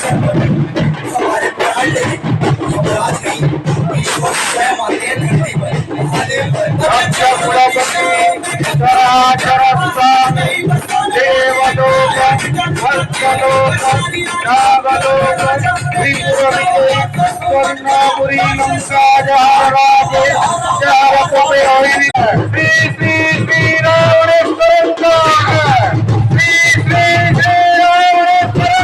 हमारे प्राण ले युवराज नहीं ईश्वर स्वयं आते हैं धरती पर महादेव श्री श्री श्री रावणेश्वर श्री श्री श्री रावणेश्वर